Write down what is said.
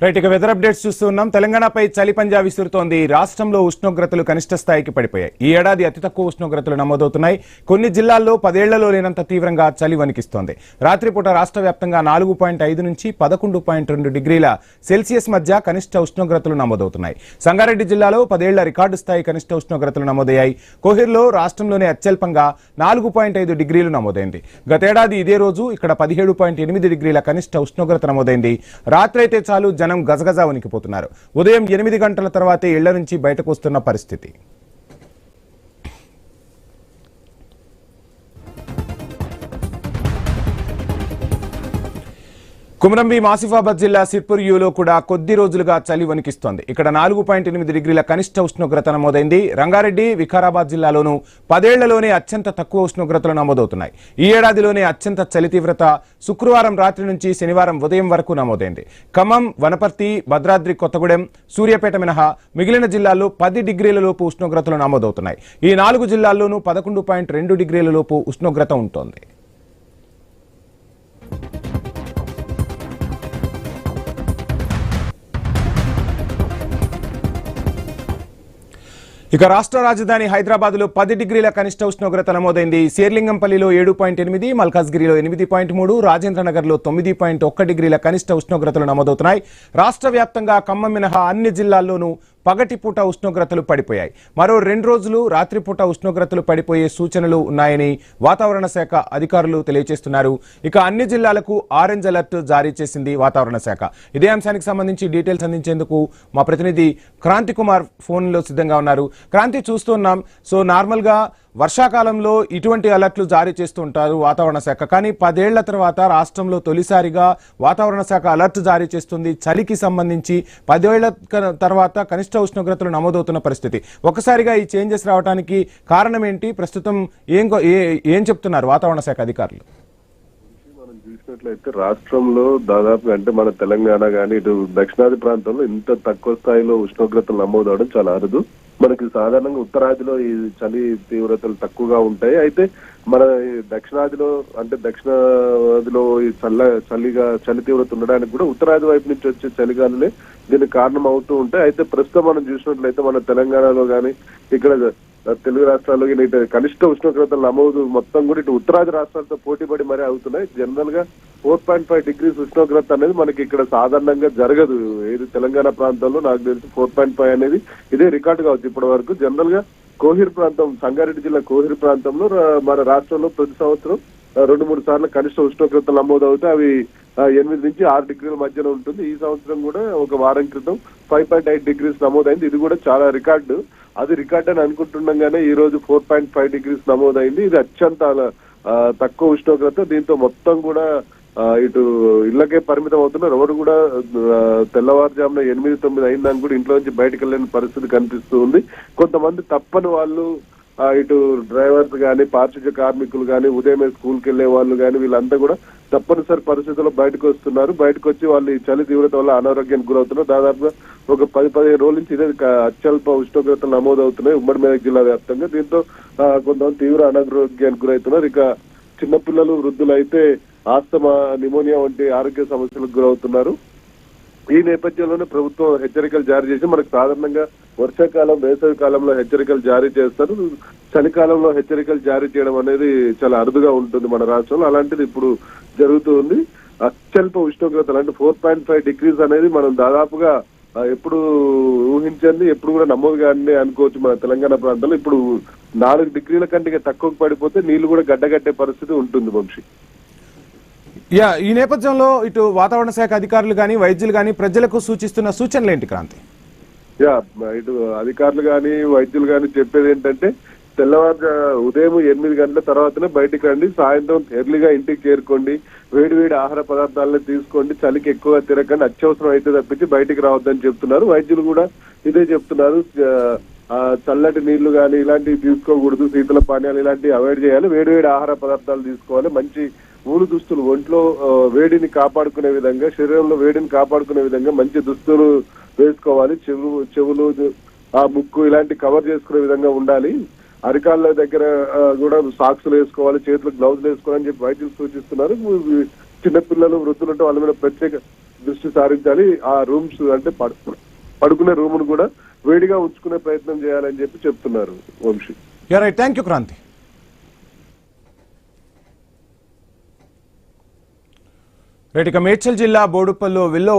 Right, ఇక weather updates చూస్తున్నాం. తెలంగాణపై చలి పంజా విసురుతోంది. రాష్ట్రంలో ఉష్ణోగ్రతలు కనిష్ట స్థాయికి పడిపోయాయి. ఈ ఏడాది అతి తక్కువ ఉష్ణోగ్రతలు నమోదవుతున్నాయి. కొన్ని జిల్లాల్లో 10 ఏళ్లలో లేనంత తీవ్రంగా చలి వణికిస్తోంది. రాత్రిపూట రాష్ట్ర వ్యాప్తంగా 4.5 నుంచి 11.2 డిగ్రీల సెల్సియస్ మధ్య కనిష్ట ఉష్ణోగ్రతలు నమోదవుతున్నాయి. సంగారెడ్డి జిల్లాలో 10 ఏళ్ల రికార్డు స్థాయి కనిష్ట ఉష్ణోగ్రతలు నమోదయ్యాయి. కోహిర్లో రాష్ట్రంలోనే అత్యల్పంగా 4.5 డిగ్రీలు నమోదైంది. గతేడాది ఇదే రోజు ఇక్కడ 17.8 డిగ్రీల కనిష్ట ఉష్ణోగ్రత నమోదైంది. రాత్రైతే చాలు జనం గజగజ వణికిపోతున్నారు. ఉదయం 8 గంటల తర్వాతే ఇళ్ల నుంచి బయటకు వస్తున్న పరిస్థితి. కుమరంభీం ఆసిఫాబాద్ జిల్లా సిర్పూర్ యూలో కూడా కొద్ది రోజులుగా చలి వణికిస్తోంది. ఇక్కడ 4.8 డిగ్రీల కనిష్ట ఉష్ణోగ్రత నమోదైంది. రంగారెడ్డి, వికారాబాద్ జిల్లాలోనూ 10 ఏళ్లలోనే అత్యంత తక్కువ ఉష్ణోగ్రతలు నమోదవుతున్నాయి. ఈ ఏడాదిలోనే అత్యంత చలి తీవ్రత శుక్రవారం రాత్రి నుంచి శనివారం ఉదయం వరకు నమోదైంది. ఖమ్మం, వనపర్తి, భద్రాద్రి కొత్తగూడెం, సూర్యాపేట మినహా మిగిలిన జిల్లాల్లో 10 డిగ్రీల లోపు ఉష్ణోగ్రతలు నమోదవుతున్నాయి. ఈ 4 జిల్లాల్లోనూ 11.2 డిగ్రీల లోపు ఉష్ణోగ్రత ఉంటోంది. ఇక రాష్ట్ర రాజధాని హైదరాబాద్ లో 10 డిగ్రీల కనిష్ట ఉష్ణోగ్రత నమోదైంది. శేర్లింగంపల్లిలో 7.8, మల్కాజ్గిరిలో 8.3, రాజేంద్రనగర్ లో 9.1 డిగ్రీల కనిష్ట ఉష్ణోగ్రతలు నమోదవుతున్నాయి. రాష్ట్ర వ్యాప్తంగా ఖమ్మం మినహా అన్ని జిల్లాల్లోనూ పగటిపూట ఉష్ణోగ్రతలు పడిపోయాయి. మరో 2 రోజులు రాత్రిపూట ఉష్ణోగ్రతలు పడిపోయే సూచనలు ఉన్నాయని వాతావరణ శాఖ అధికారులు తెలియజేస్తున్నారు. ఇక అన్ని జిల్లాలకు ఆరెంజ్ అలర్ట్ జారీ చేసింది వాతావరణ శాఖ. ఇదే అంశానికి సంబంధించి డీటెయిల్స్ అందించేందుకు మా ప్రతినిధి క్రాంతి కుమార్ ఫోన్లో సిద్ధంగా ఉన్నారు. క్రాంతి, చూస్తున్నాం, సో నార్మల్గా వర్షాకాలంలో ఇటువంటి అలర్ట్లు జారీ చేస్తూ ఉంటారు వాతావరణ శాఖ. కానీ 10 ఏళ్ల తర్వాత రాష్ట్రంలో తొలిసారిగా వాతావరణ శాఖ అలర్ట్ జారీ చేస్తుంది. చలికి సంబంధించి 10 ఏళ్ల తర్వాత కనిష్ట ఉష్ణోగ్రతలు నమోదవుతున్న పరిస్థితి. ఒక్కసారిగా ఈ చేంజెస్ రావడానికి కారణం ఏంటి? ప్రస్తుతం ఏం చెప్తున్నారు వాతావరణ శాఖ అధికారులు? మనం చూసినట్లయితే రాష్ట్రంలో దాదాపు అంటే మన తెలంగాణ కానీ ఇటు దక్షిణాది ప్రాంతంలో ఇంత తక్కువ స్థాయిలో ఉష్ణోగ్రతలు నమోదవడం చాలా అరుదు. మనకి సాధారణంగా ఉత్తరాదిలో ఈ చలి తీవ్రతలు తక్కువగా ఉంటాయి. అయితే మన దక్షిణాదిలో అంటే దక్షిణాదిలో ఈ చలి తీవ్రత ఉండడానికి కూడా ఉత్తరాది వైపు నుంచి వచ్చే చలిగాలులే దీనికి కారణం అవుతూ ఉంటాయి. అయితే ప్రస్తుతం మనం చూసినట్లయితే మన తెలంగాణలో కానీ ఇక్కడ తెలుగు రాష్ట్రాల్లో ఇటు కనిష్ట ఉష్ణోగ్రతల నమోదు మొత్తం కూడా ఇటు ఉత్తరాది రాష్ట్రాలతో పోటీపడి మరీ అవుతున్నాయి. జనరల్ గా 4.5 డిగ్రీస్ ఉష్ణోగ్రత అనేది మనకి ఇక్కడ సాధారణంగా జరగదు. ఏది తెలంగాణ ప్రాంతంలో నాకు తెలిసి 4.5 అనేది ఇదే రికార్డు కావచ్చు ఇప్పటి వరకు. జనరల్ గా కోహిర్ ప్రాంతం, సంగారెడ్డి జిల్లా కోహిర్ ప్రాంతంలో మన రాష్ట్రంలో ప్రతి సంవత్సరం 2-3 సార్లు కనిష్ట ఉష్ణోగ్రతలు నమోదు అవుతాయి. అవి 8 నుంచి 6 డిగ్రీల మధ్యన ఉంటుంది. ఈ సంవత్సరం కూడా ఒక వారం క్రితం 5.8 డిగ్రీస్ నమోదైంది. ఇది కూడా చాలా రికార్డు. అది రికార్డ్ అని అనుకుంటుండగానే ఈ రోజు 4.5 డిగ్రీస్ నమోదైంది. ఇది అత్యంత తక్కువ ఉష్ణోగ్రత. దీంతో మొత్తం కూడా ఇటు ఇళ్లకే పరిమితం అవుతున్నారు. ఎవరు కూడా తెల్లవారుజామున 8-9 అయిందాక కూడా ఇంట్లో నుంచి బయటకు వెళ్ళని పరిస్థితి కనిపిస్తూ ఉంది. కొంతమంది తప్పని వాళ్ళు ఇటు డ్రైవర్స్ కానీ, పారిశుధ్య కార్మికులు కానీ, ఉదయమే స్కూల్కి వెళ్లే వాళ్ళు కానీ వీళ్ళంతా కూడా తప్పనిసరి పరిస్థితుల్లో బయటకు వస్తున్నారు. బయటకు వచ్చి వాళ్ళు ఈ చలి తీవ్రత వల్ల అనారోగ్యానికి గురవుతున్నారు. దాదాపుగా ఒక 10-15 రోజుల నుంచి ఇదే అత్యల్ప ఉష్ణోగ్రతలు నమోదవుతున్నాయి ఉమ్మడి మెదక్ జిల్లా వ్యాప్తంగా. దీంతో కొంతమంది తీవ్ర అనారోగ్యానికి గురవుతున్నారు. ఇక చిన్నపిల్లలు, వృద్ధులు అయితే ఆస్తమా, నిమోనియా వంటి ఆరోగ్య సమస్యలకు గురవుతున్నారు. ఈ నేపథ్యంలోనే ప్రభుత్వం హెచ్చరికలు జారీ చేసి మనకు సాధారణంగా వర్షాకాలం, వేసవి కాలంలో హెచ్చరికలు జారీ చేస్తారు. చలికాలంలో హెచ్చరికలు జారీ చేయడం అనేది చాలా అరుదుగా ఉంటుంది మన రాష్ట్రంలో. అలాంటిది ఇప్పుడు జరుగుతూ ఉంది. అత్యల్ప ఉష్ణోగ్రతలు అంటే 4.5 డిగ్రీస్ అనేది మనం దాదాపుగా ఎప్పుడు ఊహించండి, ఎప్పుడు కూడా నమోదు కానీ అనుకోవచ్చు మన తెలంగాణ ప్రాంతంలో. ఇప్పుడు 4 డిగ్రీల కంటే తక్కువ పడిపోతే నీళ్లు కూడా గడ్డగట్టే పరిస్థితి ఉంటుంది వంశీ. ఈ నేపథ్యంలో ఇటు వాతావరణ శాఖ అధికారులు కానీ, వైద్యులు కానీ ప్రజలకు సూచిస్తున్న సూచనలు ఏంటి క్రాంతి? ఇటు అధికారులు కానీ, వైద్యులు కానీ చెప్పేది ఏంటంటే ఉదయం 8 గంటల తర్వాతనే బయటికి రండి, సాయంత్రం ఎర్లీగా ఇంటికి చేరుకోండి, వేడి ఆహార పదార్థాలను తీసుకోండి, చలికి ఎక్కువగా తిరగండి, అత్యవసరం అయితే తప్పించి బయటికి రావద్దని చెప్తున్నారు. వైద్యులు కూడా ఇదే చెప్తున్నారు. చల్లటి నీళ్లు కానీ ఇలాంటివి తీసుకోకూడదు, శీతల పానీయాలు ఇలాంటివి అవాయిడ్ చేయాలి, వేడి ఆహార పదార్థాలు తీసుకోవాలి, మంచి ఊరు దుస్తులు, ఒంట్లో వేడిని కాపాడుకునే విధంగా, శరీరంలో వేడిని కాపాడుకునే విధంగా మంచి దుస్తులు వేసుకోవాలి, చెవులు, ముక్కు ఇలాంటి కవర్ చేసుకునే విధంగా ఉండాలి, అరికాళ్ళ దగ్గర కూడా సాక్సులు వేసుకోవాలి, చేతులకు గ్లౌజులు వేసుకోవాలని చెప్పి వైద్యులు సూచిస్తున్నారు. చిన్నపిల్లలు, వృద్ధులుంటే వాళ్ళ మీద ప్రత్యేక దృష్టి సారించాలి. ఆ రూమ్స్ అంటే పడుకునే రూమును కూడా వేడిగా ఉంచుకునే ప్రయత్నం చేయాలని చెప్పి చెప్తున్నారు Vamsi. Right, thank you Kranthi. Right, ఇక మేడ్చల్ జిల్లా బోడుప్పల్లో విల్లో